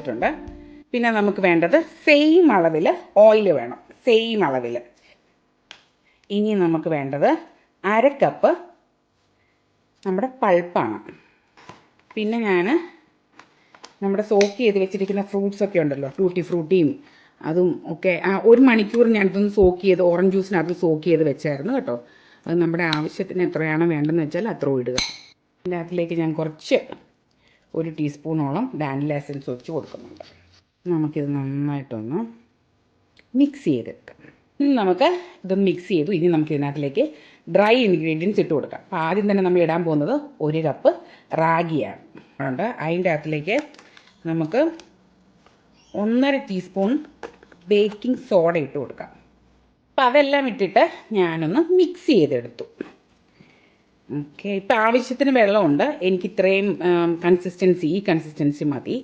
ണ്ട് പിന്നെ നമുക്ക് വേണ്ടത് സെയിം അളവിൽ ഓയിൽ വേണം, സെയിം അളവിൽ. ഇനി നമുക്ക് വേണ്ടത് 1/2 കപ്പ് നമ്മുടെ പൾപ്പാണ്. പിന്നെ ഞാൻ നമ്മുടെ സോക്ക് ചെയ്ത് വെച്ചിരിക്കുന്ന ഫ്രൂട്ട്സൊക്കെ ഉണ്ടല്ലോ, ടൂട്ടി ഫ്രൂട്ടിയും അതും ഒക്കെ 1 മണിക്കൂർ ഞാനിതൊന്ന് സോക്ക് ചെയ്ത് ഓറഞ്ച് ജ്യൂസിനകത്ത് സോക്ക് ചെയ്ത് വെച്ചായിരുന്നു കേട്ടോ. അത് നമ്മുടെ ആവശ്യത്തിന് എത്രയാണോ വേണ്ടതെന്ന് വെച്ചാൽ അത്രയും ഇടുക. അതിൻ്റെ അകത്തിലേക്ക് ഞാൻ കുറച്ച് 1 ടീസ്പൂണോളം വാനില എസൻസ് ഒഴിച്ച് കൊടുക്കുന്നുണ്ട്. നമുക്കിത് നന്നായിട്ടൊന്ന് മിക്സ് ചെയ്തെടുക്കാം. ഇനി നമുക്ക് ഇതൊന്ന് മിക്സ് ചെയ്തു. ഇനി നമുക്ക് ഇതിനകത്തിലേക്ക് ഡ്രൈ ഇൻഗ്രീഡിയൻസ് ഇട്ട് കൊടുക്കാം. അപ്പോൾ ആദ്യം തന്നെ നമ്മൾ ഇടാൻ പോകുന്നത് 1 കപ്പ് റാഗിയാണ്. അതിൻ്റെ അകത്തിലേക്ക് നമുക്ക് 1.5 ടീസ്പൂൺ ബേക്കിംഗ് സോഡ ഇട്ട് കൊടുക്കാം. അപ്പോൾ അതെല്ലാം ഇട്ടിട്ട് ഞാനൊന്ന് മിക്സ് ചെയ്തെടുത്തു. ഓക്കെ, ഇപ്പോൾ ആവശ്യത്തിന് വെള്ളമുണ്ട്. എനിക്ക് ഇത്രയും ഈ കൺസിസ്റ്റൻസി മതി.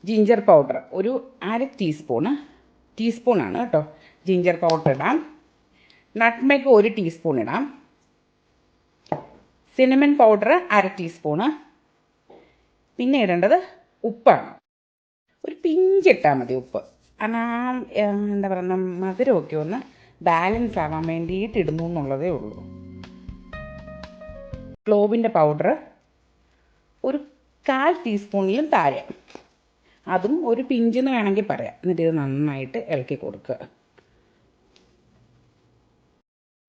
ജിഞ്ചർ പൗഡർ ഒരു 1/2 ടീസ്പൂണാണ് കേട്ടോ ജിഞ്ചർ പൗഡർ ഇടാം. നട്ട്മെഗ് 1 ടീസ്പൂൺ ഇടാം. Cinnamon powder 1/2 teaspoon. പിന്നെ ഇടേണ്ടത് ഉപ്പാണ്. ഒരു പിഞ്ചിട്ടാൽ മതി ഉപ്പ്. എന്നാൽ എന്താ പറയുക, മധുരമൊക്കെ ഒന്ന് ബാലൻസ് ആവാൻ വേണ്ടിയിട്ട് ഇടുന്നു എന്നുള്ളതേ ഉള്ളൂ. ക്ലോവിൻ്റെ പൗഡർ ഒരു 1/4 ടീസ്പൂണിലും താഴെ, അതും ഒരു പിഞ്ചെന്ന് വേണമെങ്കിൽ പറയാം. എന്നിട്ട് ഇത് നന്നായിട്ട് ഇളക്കി കൊടുക്കുക.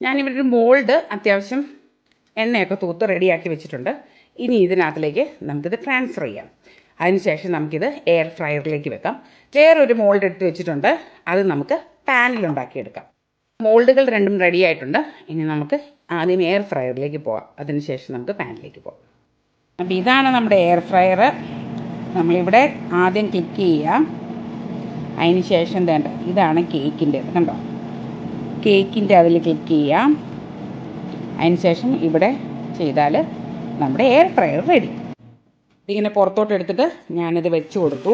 ഞാനിവിടെ ഒരു മോൾഡ് അത്യാവശ്യം എണ്ണയൊക്കെ തൂത്ത് റെഡിയാക്കി വെച്ചിട്ടുണ്ട്. ഇനി ഇതിനകത്തിലേക്ക് നമുക്കിത് ട്രാൻസ്ഫർ ചെയ്യാം. അതിനുശേഷം നമുക്കിത് എയർ ഫ്രയറിലേക്ക് വെക്കാം. വേറൊരു മോൾഡ് എടുത്ത് വെച്ചിട്ടുണ്ട്, അത് നമുക്ക് പാനിലുണ്ടാക്കിയെടുക്കാം. മോൾഡുകൾ രണ്ടും റെഡി ആയിട്ടുണ്ട്. ഇനി നമുക്ക് ആദ്യം എയർ ഫ്രയറിലേക്ക് പോകാം, അതിനുശേഷം നമുക്ക് പാനിലേക്ക് പോകാം. അപ്പോൾ ഇതാണ് നമ്മുടെ എയർ ഫ്രയർ. നമ്മളിവിടെ ആദ്യം ക്ലിക്ക് ചെയ്യാം. അതിന് ശേഷം വേണ്ട ഇതാണ് കേക്കിൻ്റെ, കണ്ടോ, കേക്കിൻ്റെ അതിൽ ക്ലിക്ക് ചെയ്യാം. അതിന് ശേഷം ഇവിടെ ചെയ്താൽ നമ്മുടെ എയർ ഫ്രയർ റെഡി. ഇതിങ്ങനെ പുറത്തോട്ട് എടുത്തിട്ട് ഞാനിത് വെച്ച് കൊടുത്തു.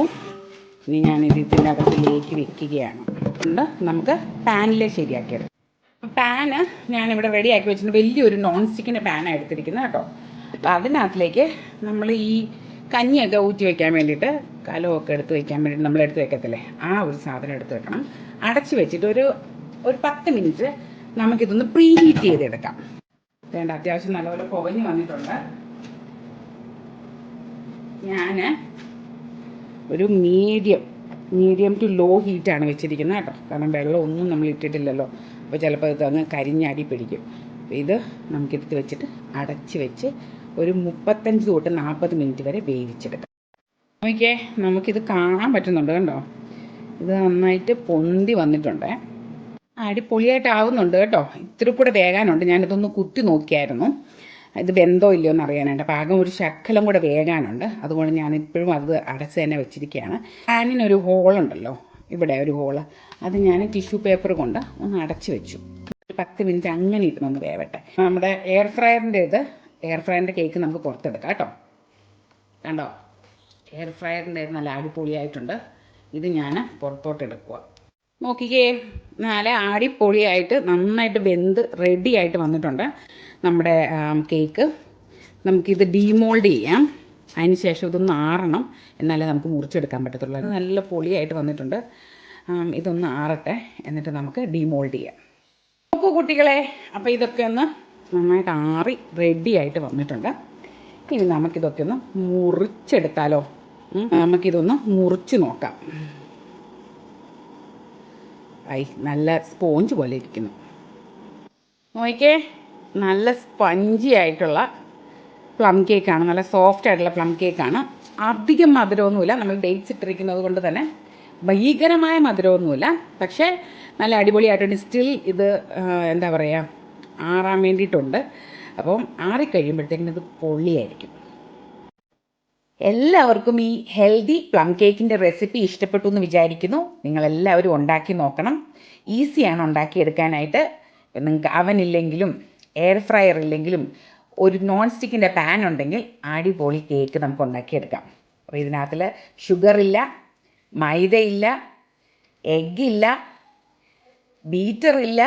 ഇനി ഞാനിത് ഇതിൻ്റെ അകത്തിലേക്ക് വെക്കുകയാണ്. കൊണ്ട് നമുക്ക് പാനിൽ ശരിയാക്കിയെടുക്കാം. പാന് ഞാനിവിടെ റെഡി ആക്കി വെച്ചിട്ടുണ്ട്. വലിയൊരു നോൺ സ്റ്റിക്കിൻ്റെ പാനാണ് എടുത്തിരിക്കുന്നത് കേട്ടോ. അപ്പോൾ അതിനകത്തിലേക്ക് നമ്മൾ ഈ കഞ്ഞിയൊക്കെ ഊറ്റി വയ്ക്കാൻ വേണ്ടിയിട്ട് കലമൊക്കെ എടുത്ത് വയ്ക്കാൻ വേണ്ടിയിട്ട് നമ്മൾ എടുത്ത് വെക്കത്തില്ലേ, ആ ഒരു സാധനം എടുത്ത് വെക്കണം. അടച്ച് വെച്ചിട്ട് ഒരു 10 മിനിറ്റ് നമുക്കിതൊന്ന് പ്രീഹീറ്റ് ചെയ്തെടുക്കാം. വേണ്ട, അത്യാവശ്യം നല്ലപോലെ പുകഞ്ഞ് വന്നിട്ടുണ്ട്. ഞാൻ ഒരു മീഡിയം ടു ലോ ഹീറ്റാണ് വെച്ചിരിക്കുന്നത് കേട്ടോ. കാരണം വെള്ളമൊന്നും നമ്മൾ ഇട്ടിട്ടില്ലല്ലോ, അപ്പോൾ ചിലപ്പോൾ ഇത് അങ്ങ് കരിഞ്ഞടി പിടിക്കും. അപ്പോൾ ഇത് നമുക്കെടുത്ത് വെച്ചിട്ട് അടച്ച് വെച്ച് ഒരു 35 തൊട്ട് 40 മിനിറ്റ് വരെ വേവിച്ചെടുക്കാം. നോക്കിയേ, നമുക്കിത് കാണാൻ പറ്റുന്നുണ്ട് കണ്ടോ, ഇത് നന്നായിട്ട് പൊന്തി വന്നിട്ടുണ്ട്. അടിപൊളിയായിട്ടാവുന്നുണ്ട് കേട്ടോ. ഇത്തിരി കൂടെ വേകാനുണ്ട്. ഞാനിതൊന്ന് കുത്തി നോക്കിയായിരുന്നു ഇത് വെന്തോ ഇല്ലയോ എന്ന് അറിയാനായിട്ട്. അപ്പോൾ ആകെ ഒരു ശക്കലം കൂടെ വേകാനുണ്ട്. അതുകൊണ്ട് ഞാനിപ്പോഴും അത് അടച്ച് തന്നെ വെച്ചിരിക്കുകയാണ്. പാനിനൊരു ഹോളുണ്ടല്ലോ, ഇവിടെ ഒരു ഹോള്, അത് ഞാൻ ടിഷ്യൂ പേപ്പർ കൊണ്ട് ഒന്ന് അടച്ച് വെച്ചു. 10 മിനിറ്റ് അങ്ങനെ ഇരുന്നൊന്ന് വേവട്ടെ. നമ്മുടെ എയർ ഫ്രയറിൻ്റെ കേക്ക് നമുക്ക് പുറത്തെടുക്കാം കേട്ടോ. കണ്ടോ, എയർ ഫ്രയറിൻ്റെ നല്ല അടിപൊളിയായിട്ടുണ്ട്. ഇത് ഞാൻ പുറത്തോട്ട് എടുക്കുക. നോക്കിക്കേ, നല്ല അടിപൊളിയായിട്ട് നന്നായിട്ട് വെന്ത് റെഡി ആയിട്ട് വന്നിട്ടുണ്ട് നമ്മുടെ കേക്ക്. നമുക്കിത് ഡീമോൾഡ് ചെയ്യാം. അതിന് ശേഷം ഇതൊന്ന് ആറണം, എന്നാലേ നമുക്ക് മുറിച്ചെടുക്കാൻ പറ്റത്തുള്ളൂ. അത് നല്ല പൊളിയായിട്ട് വന്നിട്ടുണ്ട്. ഇതൊന്ന് ആറട്ടെ, എന്നിട്ട് നമുക്ക് ഡീമോൾഡ് ചെയ്യാം. നോക്കൂ കുട്ടികളെ, അപ്പോൾ ഇതൊക്കെ ഒന്ന് നന്നായിട്ട് ആറി റെഡി ആയിട്ട് വന്നിട്ടുണ്ട്. ഇനി നമുക്കിതൊക്കെ ഒന്ന് മുറിച്ചെടുത്താലോ. നമുക്കിതൊന്ന് മുറിച്ച് നോക്കാം. നല്ല സ്പോഞ്ച് പോലെ ഇരിക്കുന്നു. നോക്കിക്കേ, നല്ല സ്പഞ്ചി ആയിട്ടുള്ള പ്ലം കേക്കാണ്. നല്ല സോഫ്റ്റ് ആയിട്ടുള്ള പ്ലം കേക്കാണ്. അധികം മധുരമൊന്നുമില്ല. നമ്മൾ ഡേറ്റ്സ് ഇട്ടിരിക്കുന്നത് കൊണ്ട് തന്നെ ഭീകരമായ മധുരമൊന്നുമില്ല. പക്ഷേ നല്ല അടിപൊളിയായിട്ടുണ്ട്. സ്റ്റിൽ ഇത് എന്താ പറയുക, ആറാൻ വേണ്ടിയിട്ടുണ്ട്. അപ്പം ആറിക്കഴിയുമ്പോഴത്തേക്കിനും ഇത് പൊള്ളിയായിരിക്കും. എല്ലാവർക്കും ഈ ഹെൽത്തി പ്ലം കേക്കിൻ്റെ റെസിപ്പി ഇഷ്ടപ്പെട്ടു എന്ന് വിചാരിക്കുന്നു. നിങ്ങളെല്ലാവരും ഉണ്ടാക്കി നോക്കണം. ഈസിയാണ് ഉണ്ടാക്കിയെടുക്കാനായിട്ട്. നിങ്ങൾക്ക് അവനില്ലെങ്കിലും എയർ ഫ്രയർ ഇല്ലെങ്കിലും ഒരു നോൺ സ്റ്റിക്കിൻ്റെ പാൻ ഉണ്ടെങ്കിൽ അടിപൊളി കേക്ക് നമുക്ക് ഉണ്ടാക്കിയെടുക്കാം. അപ്പോൾ ഇതിനകത്തിൽ ഷുഗറില്ല, മൈദയില്ല, എഗ്ഗില്ല, ബീറ്ററില്ല,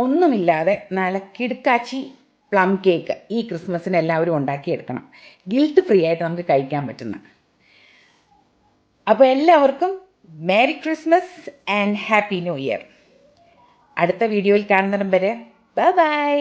ഒന്നുമില്ലാതെ നല്ല കിടുക്കാച്ചി പ്ലം കേക്ക് ഈ ക്രിസ്മസിന് എല്ലാവരും ഉണ്ടാക്കിയെടുക്കണം. ഗിൽട്ട് ഫ്രീ ആയിട്ട് നമുക്ക് കഴിക്കാൻ പറ്റുന്ന. അപ്പോൾ എല്ലാവർക്കും merry Christmas and happy new year. അടുത്ത വീഡിയോയിൽ കാണുന്നിടം വരെ ബൈ ബൈ.